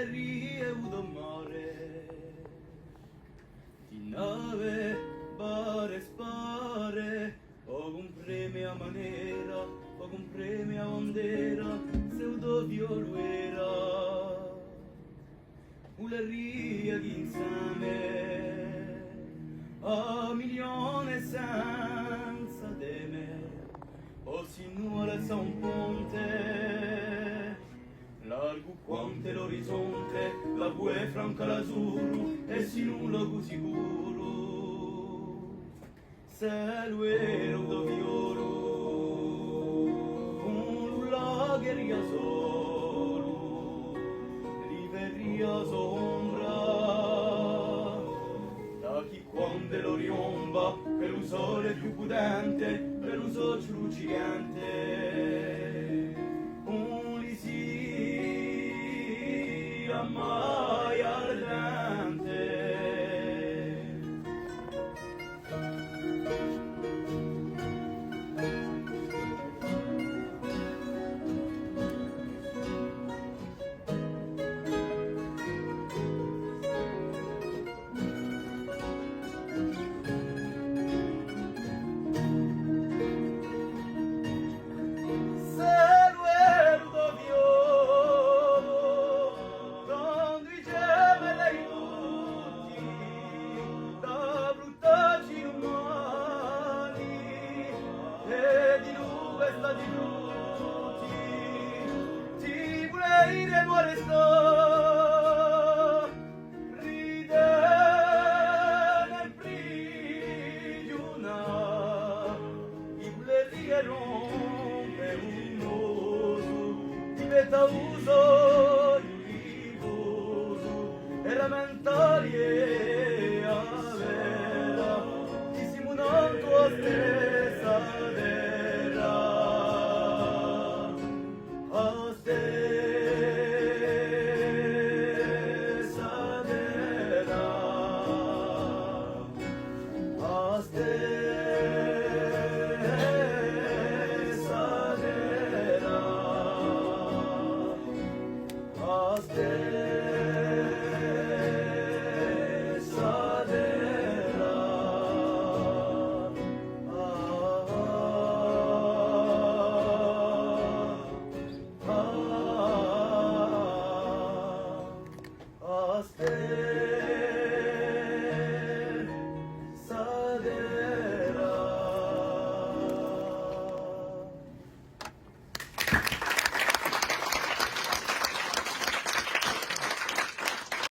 rie udo mare di nave bare spare o un premio a manera o un premio a bandera pseudo violuera uleria d'insame a milione senza deme o si nuola sa un ponte largo quante l'orizzonte la bue franca l'azzurro e si nulla così sicuro se lo era un doviolo un lagheria solo riveria sombra da chi quando lo riomba per un sole più pudente per un socio lucigante un lisia mai ardente di brutti ti vorrei remore sto ride nel prigiona i buleri rompe un oso diventa un